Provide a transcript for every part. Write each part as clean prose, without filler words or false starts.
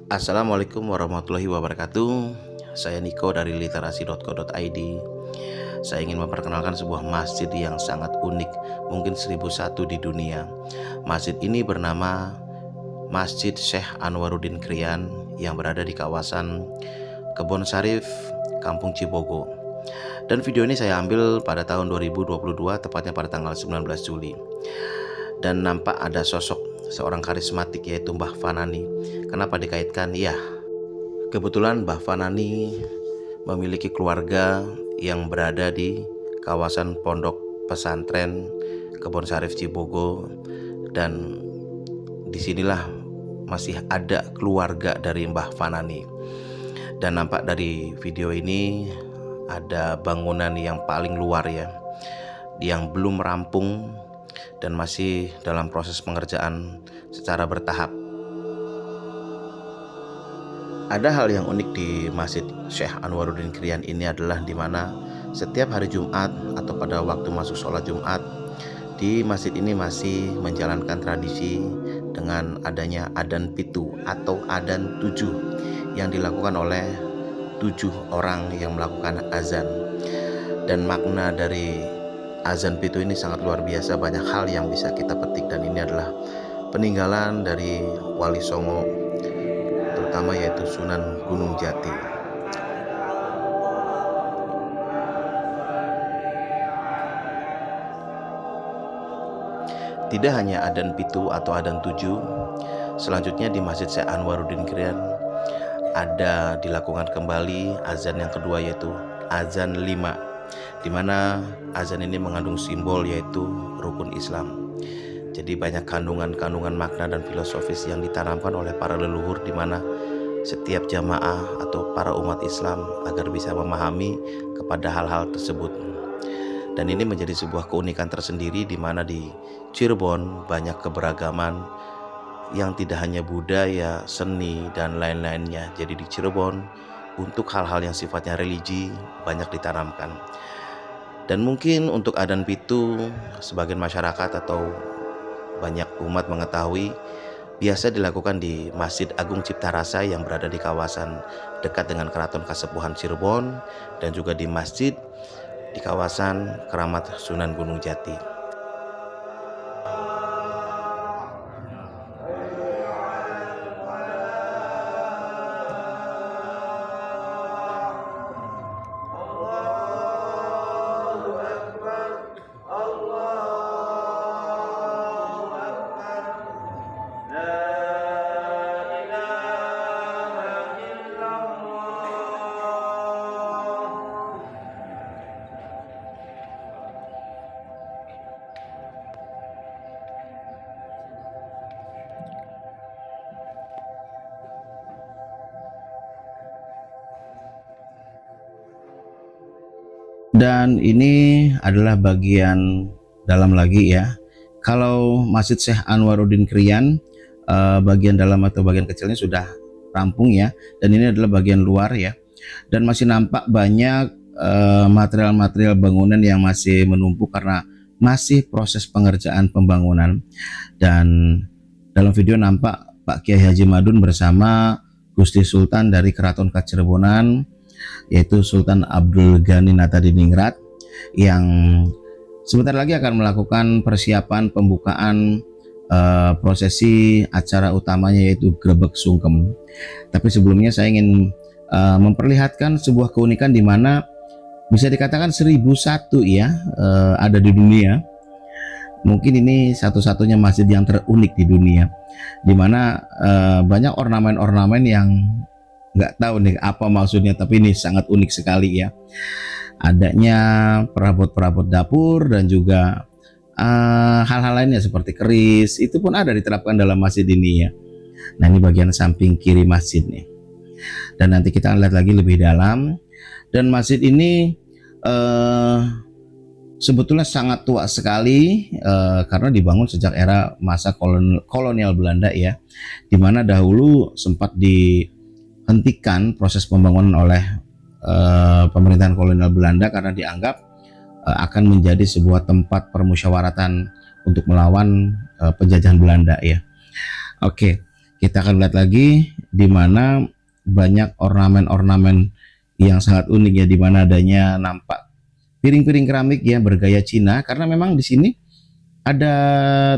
Assalamualaikum warahmatullahi wabarakatuh. Saya Niko dari literasi.co.id. Saya ingin memperkenalkan sebuah masjid yang sangat unik, mungkin 1001 di dunia. Masjid ini bernama Masjid Syekh Anwaruddin Kriyan yang berada di kawasan Kebon Sarif, Kampung Cibogo. Dan video ini saya ambil pada tahun 2022, tepatnya pada tanggal 19 Juli. Dan nampak ada sosok seorang karismatik, yaitu Mbah Fanani. Kenapa dikaitkan? Ya, kebetulan Mbah Fanani memiliki keluarga yang berada di kawasan pondok pesantren Kebon Sarif Cibogo, dan disinilah masih ada keluarga dari Mbah Fanani. Dan nampak dari video ini ada bangunan yang paling luar ya, yang belum rampung dan masih dalam proses pengerjaan secara bertahap. Ada hal yang unik di Masjid Syekh Anwaruddin Kriyan ini adalah di mana setiap hari Jumat atau pada waktu masuk sholat Jumat, di masjid ini masih menjalankan tradisi dengan adanya adzan pitu atau adzan 7 yang dilakukan oleh 7 orang yang melakukan azan. Dan makna dari azan pitu ini sangat luar biasa, banyak hal yang bisa kita petik, dan ini adalah peninggalan dari Wali Songo, terutama yaitu Sunan Gunung Jati. Tidak hanya adzan pitu atau adzan 7, selanjutnya di Masjid Syekh Anwaruddin Kriyan ada dilakukan kembali azan yang kedua, yaitu azan 5, di mana azan ini mengandung simbol yaitu rukun Islam. Jadi banyak kandungan makna dan filosofis yang ditanamkan oleh para leluhur, di mana setiap jamaah atau para umat Islam agar bisa memahami kepada hal-hal tersebut. Dan ini menjadi sebuah keunikan tersendiri, di mana di Cirebon banyak keberagaman yang tidak hanya budaya, seni, dan lain-lainnya. Jadi di Cirebon untuk hal-hal yang sifatnya religi banyak ditanamkan. Dan mungkin untuk adzan pitu, sebagian masyarakat atau banyak umat mengetahui biasa dilakukan di Masjid Agung Cipta Rasa yang berada di kawasan dekat dengan Keraton Kasepuhan Cirebon, dan juga di masjid di kawasan Keramat Sunan Gunung Jati. Dan ini adalah bagian dalam lagi ya. Kalau Masjid Syekh Anwaruddin Kriyan, bagian dalam atau bagian kecilnya sudah rampung ya, dan ini adalah bagian luar ya. Dan masih nampak banyak material-material bangunan yang masih menumpuk karena masih proses pengerjaan pembangunan. Dan dalam video nampak Pak Kiai Haji Madun bersama Gusti Sultan dari Keraton Kacirebonan, yaitu Sultan Abdul Ghani Natadiningrat, yang sebentar lagi akan melakukan persiapan pembukaan prosesi acara utamanya, yaitu Grebek Sungkem. Tapi sebelumnya saya ingin memperlihatkan sebuah keunikan di mana bisa dikatakan 1001 ya, ada di dunia. Mungkin ini satu-satunya masjid yang terunik di dunia, di mana banyak ornamen-ornamen yang nggak tahu nih apa maksudnya, tapi ini sangat unik sekali ya. Adanya perabot-perabot dapur dan juga hal-hal lainnya seperti keris, itu pun ada diterapkan dalam masjid ini ya. Nah, ini bagian samping kiri masjid nih. Dan nanti kita lihat lagi lebih dalam. Dan masjid ini sebetulnya sangat tua sekali karena dibangun sejak era masa kolonial Belanda ya, dimana dahulu sempat dihentikan proses pembangunan oleh pemerintahan kolonial Belanda karena dianggap akan menjadi sebuah tempat permusyawaratan untuk melawan penjajahan Belanda ya. Oke, kita akan lihat lagi di mana banyak ornamen-ornamen yang sangat unik ya, di mana adanya nampak piring-piring keramik ya bergaya Cina, karena memang di sini ada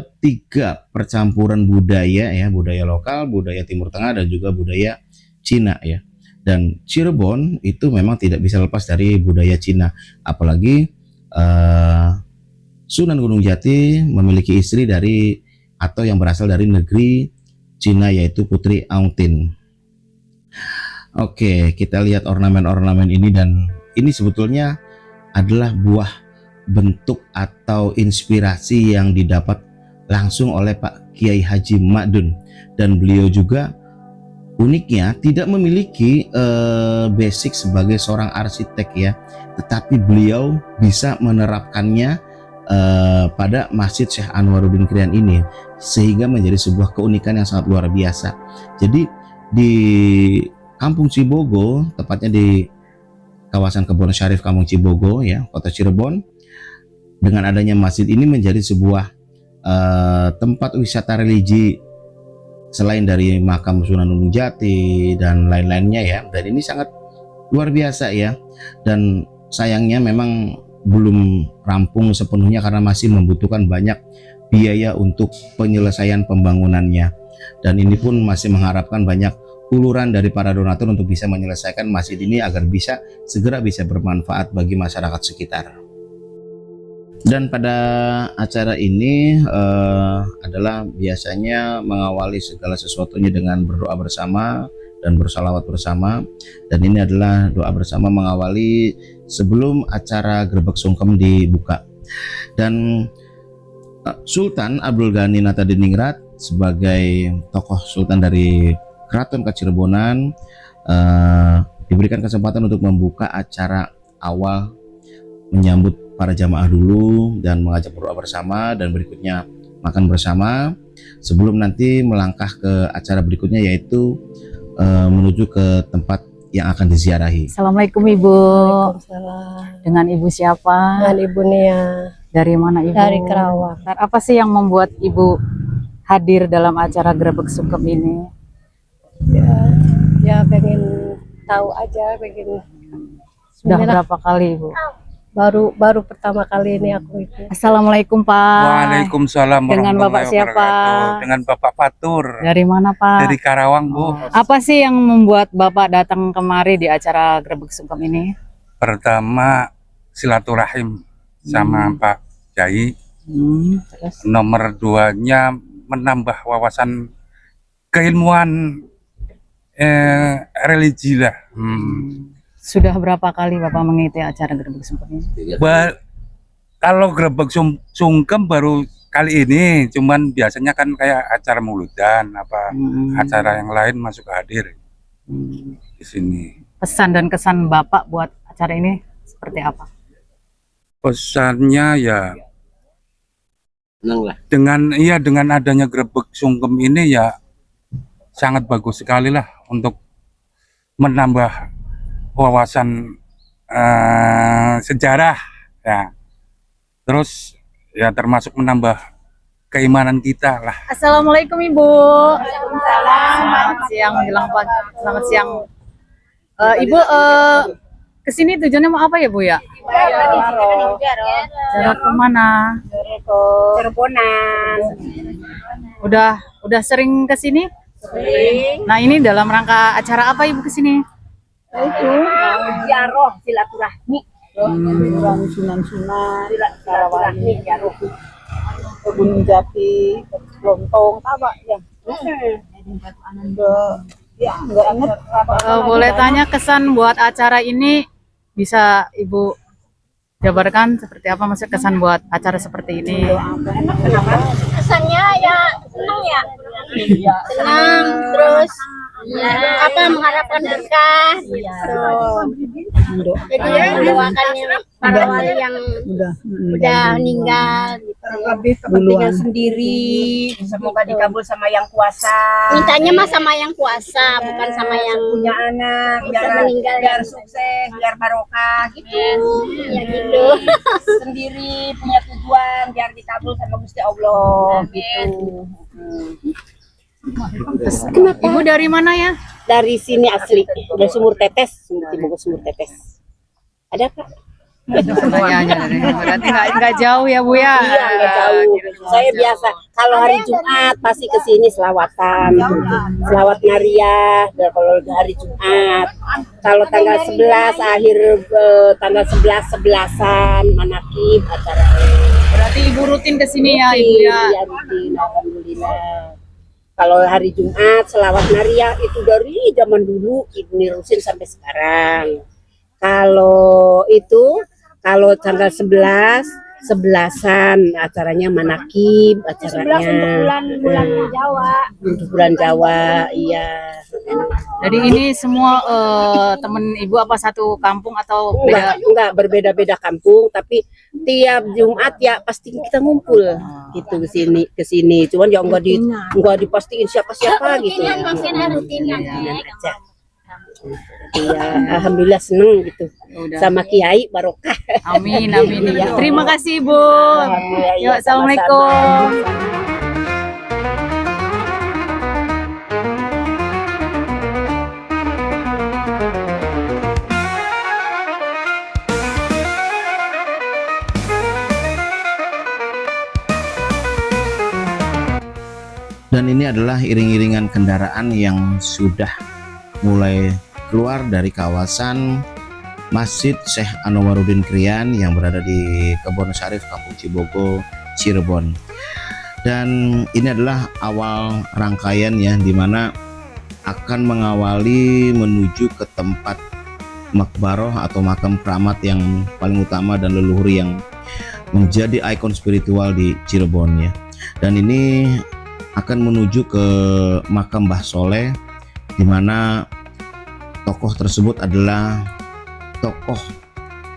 3 percampuran budaya ya, budaya lokal, budaya Timur Tengah, dan juga budaya Cina ya. Dan Cirebon itu memang tidak bisa lepas dari budaya Cina, apalagi Sunan Gunung Jati memiliki istri dari atau yang berasal dari negeri Cina, yaitu Putri Aung Tin. Oke, kita lihat ornamen-ornamen ini, dan ini sebetulnya adalah buah bentuk atau inspirasi yang didapat langsung oleh Pak Kiai Haji Ma'dun, dan beliau juga uniknya tidak memiliki basic sebagai seorang arsitek ya, tetapi beliau bisa menerapkannya pada Masjid Syekh Anwaruddin Krian ini, sehingga menjadi sebuah keunikan yang sangat luar biasa. Jadi di Kampung Cibogo, tepatnya di kawasan Kebon Syarif Kampung Cibogo ya, Kota Cirebon, dengan adanya masjid ini menjadi sebuah tempat wisata religi selain dari makam Sunan Gunung Jati dan lain-lainnya ya. Dan ini sangat luar biasa ya, dan sayangnya memang belum rampung sepenuhnya karena masih membutuhkan banyak biaya untuk penyelesaian pembangunannya, dan ini pun masih mengharapkan banyak uluran dari para donatur untuk bisa menyelesaikan masjid ini agar segera bisa bermanfaat bagi masyarakat sekitar. Dan pada acara ini adalah biasanya mengawali segala sesuatunya dengan berdoa bersama dan bersalawat bersama, dan ini adalah doa bersama mengawali sebelum acara Grebek Sungkem dibuka. Dan Sultan Abdul Ghani Natadiningrat sebagai tokoh sultan dari Keraton Kacirebonan diberikan kesempatan untuk membuka acara awal, menyambut para jamaah dulu dan mengajak berdoa bersama, dan berikutnya makan bersama sebelum nanti melangkah ke acara berikutnya, yaitu menuju ke tempat yang akan diziarahi. Assalamualaikum Ibu. Waalaikumsalam. Dengan Ibu siapa? Dengan Ibu Nia. Dari mana Ibu? Dari Kerawang. Apa sih yang membuat Ibu hadir dalam acara Grebek Sungkem ini? Ya pengen tahu aja, pengen. Sudah Inilah, berapa kali Ibu? baru pertama kali ini aku itu. Assalamualaikum Pak. Waalaikumsalam Dengan Bapak warahmatullahi siapa? wabarakatuh. Dengan Bapak Fatur Dari mana Pak? dari Karawang, Bu. Apa sih yang membuat Bapak datang kemari di acara Grebek Sungkem ini? Pertama silaturahim sama Pak Kiai. Terus? Nomor 2-nya menambah wawasan keilmuan religi lah. Sudah berapa kali Bapak mengikuti acara Grebek Sungkem ini? Kalau Grebek Sungkem baru kali ini, cuman biasanya kan kayak acara muludan apa acara yang lain masuk hadir di sini. Pesan dan kesan Bapak buat acara ini seperti apa? Pesannya ya dengan adanya Grebek Sungkem ini ya sangat bagus sekali lah untuk menambah wawasan sejarah ya, terus ya termasuk menambah keimanan kita lah. Assalamualaikum Ibu. Selamat siang menjelang pagi. Selamat siang. Ibu kesini tujuannya mau apa ya Bu ya? Jarak kemana? Cirebonan. Udah sering kesini? Sering. Nah ini dalam rangka acara apa Ibu kesini? Itu ziarah silaturahmi. Sunan-sunan, Silaturahmi ziarah. Gunung Jati, Lontong, apa ya? Ya, nggak inget. Boleh tanya kesan buat acara ini, bisa Ibu jabarkan seperti apa, maksud kesan buat acara seperti ini? Kesannya ya senang ya, senang, terus mengharapkan berkah gitu. Jadi ya mendoakan para wali yang udah meninggal gitu. Kepentingan sendiri, semoga dikabul sama yang kuasa. Mintanya mah sama yang kuasa, bukan sama yang Punya anak, udah meninggal. biar sukses, biar barokah gitu. Ya gitu. Sendiri punya tujuan biar dikabul sama Gusti Allah gitu. Kenapa? Ibu dari mana ya? Dari sini asli, dari Sumur Tetes, Cibogor Sumur Tetes. Ada apa? Semuanya dari berarti nggak jauh ya Bu ya? Iya, nggak jauh. Saya biasa kalau hari Jumat pasti ke sini selawatan, selawat Maria. Dan kalau hari Jumat, kalau tanggal 11 akhir tanggal 11-11an manakib acara. Berarti Ibu rutin ke sini ya Ibu ya? Iya, rutin, alhamdulillah. Kalau hari Jumat selawat Maria itu dari zaman dulu Ibu nerusin sampai sekarang. Kalau tanggal 11-11an acaranya manakib, acaranya bulan Jawa. untuk bulan Jawa, iya. Jadi ini semua temen Ibu apa satu kampung atau beda? Enggak berbeda-beda kampung, tapi tiap Jumat ya pasti kita ngumpul gitu ke sini. Cuman ya enggak dipastiin siapa-siapa gitu. Rutinan Aja. Iya, alhamdulillah seneng gitu. Udah. Sama Kiai barokah. Amin, amin. Iya. Terima kasih Bu. Alhamdulillah, iya, Yuk, Assalamualaikum. Dan ini adalah iring-iringan kendaraan yang sudah mulai keluar dari kawasan Masjid Syekh Anwaruddin Kriyan yang berada di Kebon Syarif, Kampung Cibogo, Cirebon. Dan ini adalah awal rangkaian ya, dimana akan mengawali menuju ke tempat makbaroh atau makam keramat yang paling utama dan leluhur yang menjadi ikon spiritual di Cirebon ya. Dan ini akan menuju ke makam Mbah Soleh, di mana tokoh tersebut adalah tokoh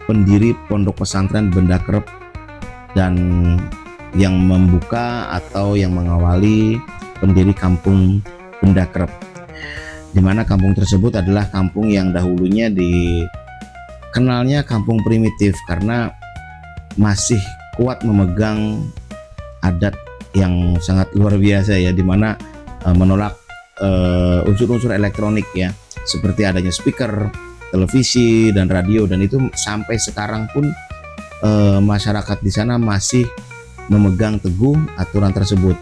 pendiri Pondok Pesantren Benda Kerep dan yang membuka atau yang mengawali pendiri Kampung Benda Kerep, di mana kampung tersebut adalah kampung yang dahulunya dikenalnya kampung primitif karena masih kuat memegang adat yang sangat luar biasa ya, dimana menolak unsur-unsur elektronik ya, seperti adanya speaker, televisi dan radio, dan itu sampai sekarang pun masyarakat di sana masih memegang teguh aturan tersebut.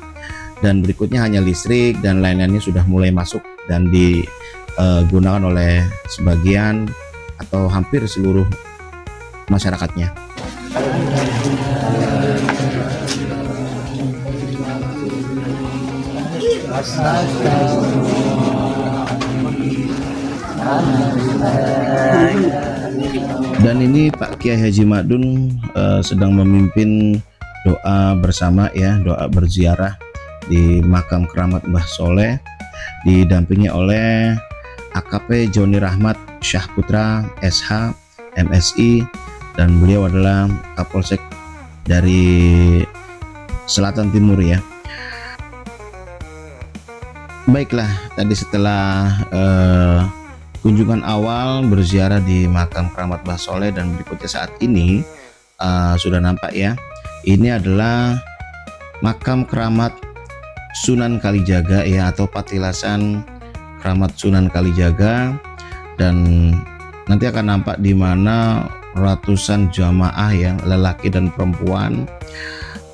Dan berikutnya hanya listrik dan lain-lainnya sudah mulai masuk dan digunakan oleh sebagian atau hampir seluruh masyarakatnya. Dan ini Pak Kiai Haji Ma'dun sedang memimpin doa bersama ya, doa berziarah di makam keramat Mbah Soleh, didampingi oleh AKP Joni Rahmat Syahputra SH MSI, dan beliau adalah Kapolsek dari Selatan Timur ya. Baiklah, tadi setelah kunjungan awal berziarah di makam keramat Mbah Soleh, dan berikutnya saat ini sudah nampak ya, ini adalah makam keramat Sunan Kalijaga ya, atau patilasan keramat Sunan Kalijaga, dan nanti akan nampak di mana ratusan jamaah yang lelaki dan perempuan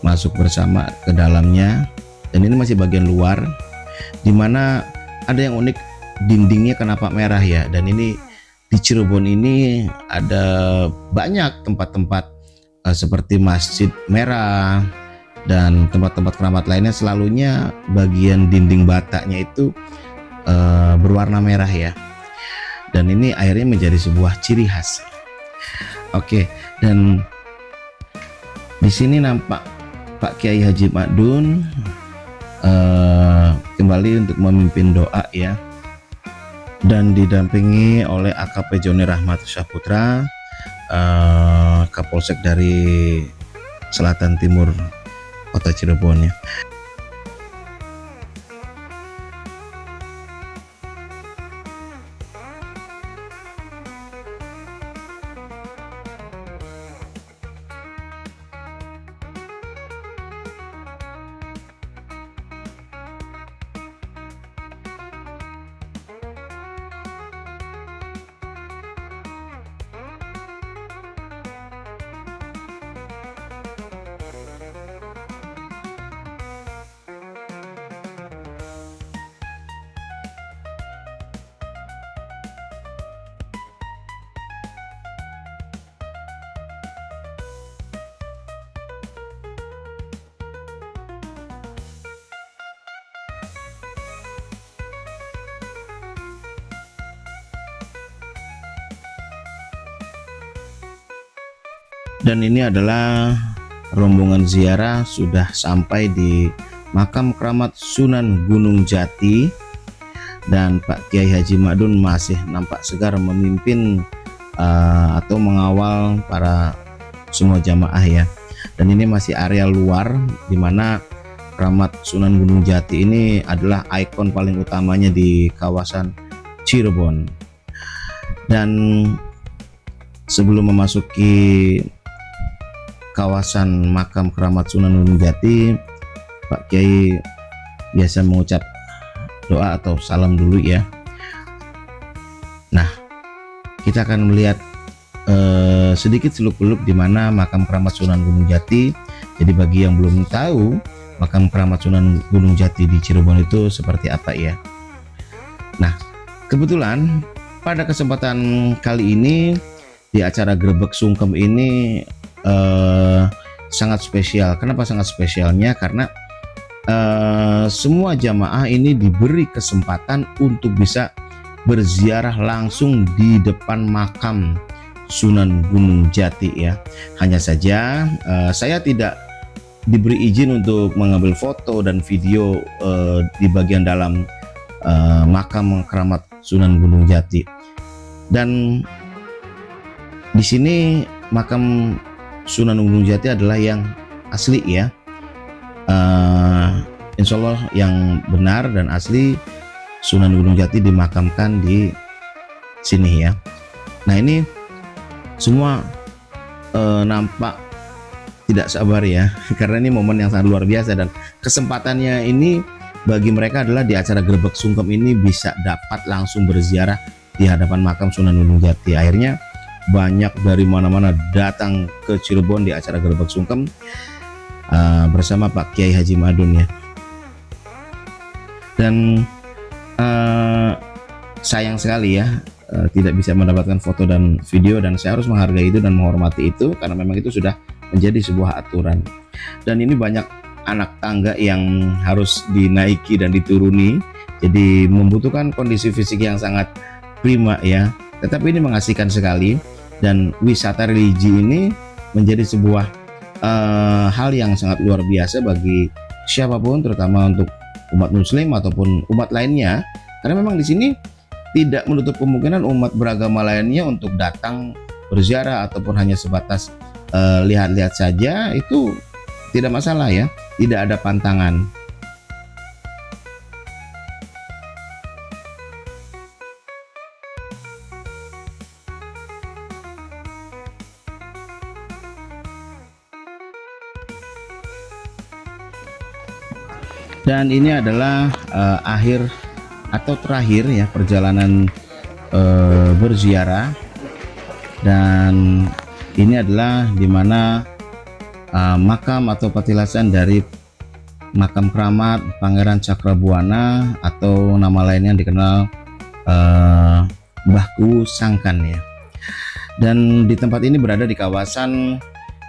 masuk bersama ke dalamnya. Dan ini masih bagian luar, dimana ada yang unik, dindingnya kenapa merah ya. Dan ini di Cirebon ini ada banyak tempat-tempat seperti Masjid Merah dan tempat-tempat keramat lainnya, selalunya bagian dinding bataknya itu berwarna merah ya. Dan ini akhirnya menjadi sebuah ciri khas. Oke, dan di sini nampak Pak Kiai Haji Ma'dun kembali untuk memimpin doa ya, dan didampingi oleh AKP Joni Rahmat Syahputra, Kapolsek dari Selatan Timur Kota Cirebon ya. Dan ini adalah rombongan ziarah sudah sampai di makam keramat Sunan Gunung Jati, dan Pak Kiai Haji Ma'dun masih nampak segar memimpin atau mengawal para semua jamaah ya. Dan ini masih area luar di mana keramat Sunan Gunung Jati ini adalah ikon paling utamanya di kawasan Cirebon. Dan sebelum memasuki kawasan makam keramat Sunan Gunung Jati, Pak Kiai biasa mengucap doa atau salam dulu ya. Nah, kita akan melihat sedikit seluk-beluk di mana makam keramat Sunan Gunung Jati. Jadi bagi yang belum tahu makam keramat Sunan Gunung Jati di Cirebon itu seperti apa ya. Nah, kebetulan pada kesempatan kali ini di acara Grebek Sungkem ini sangat spesial. Kenapa sangat spesialnya? Karena semua jamaah ini diberi kesempatan untuk bisa berziarah langsung di depan makam Sunan Gunung Jati ya. Hanya saja saya tidak diberi izin untuk mengambil foto dan video di bagian dalam makam keramat Sunan Gunung Jati. Dan di sini makam Sunan Gunung Jati adalah yang asli ya. Insya Allah yang benar dan asli Sunan Gunung Jati dimakamkan di sini ya. Nah, ini semua nampak tidak sabar ya, karena ini momen yang sangat luar biasa, dan kesempatannya ini bagi mereka adalah di acara Grebek Sungkem ini bisa dapat langsung berziarah di hadapan makam Sunan Gunung Jati. Akhirnya banyak dari mana-mana datang ke Cirebon di acara Grebek Sungkem bersama Pak Kiai Haji Ma'dun ya. Dan sayang sekali ya tidak bisa mendapatkan foto dan video, dan saya harus menghargai itu dan menghormati itu karena memang itu sudah menjadi sebuah aturan. Dan ini banyak anak tangga yang harus dinaiki dan dituruni, jadi membutuhkan kondisi fisik yang sangat prima ya. Tetapi ini mengasihkan sekali, dan wisata religi ini menjadi sebuah hal yang sangat luar biasa bagi siapapun, terutama untuk umat muslim ataupun umat lainnya, karena memang di sini tidak menutup kemungkinan umat beragama lainnya untuk datang berziarah ataupun hanya sebatas lihat-lihat saja, itu tidak masalah ya, tidak ada pantangan. Dan ini adalah akhir atau terakhir ya perjalanan berziarah, dan ini adalah dimana makam atau petilasan dari makam keramat Pangeran Cakrabuana atau nama lainnya dikenal Mbah Kuwu Sangkan ya. Dan di tempat ini berada di kawasan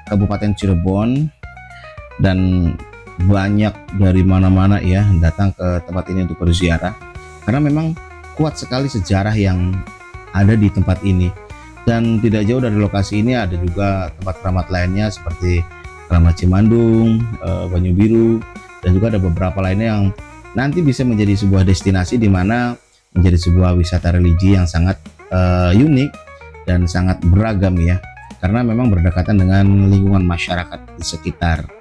Kabupaten Cirebon, dan banyak dari mana-mana ya datang ke tempat ini untuk berziarah karena memang kuat sekali sejarah yang ada di tempat ini. Dan tidak jauh dari lokasi ini ada juga tempat keramat lainnya seperti Keramat Cimandung, Banyu Biru, dan juga ada beberapa lainnya yang nanti bisa menjadi sebuah destinasi di mana menjadi sebuah wisata religi yang sangat unik dan sangat beragam ya, karena memang berdekatan dengan lingkungan masyarakat di sekitar.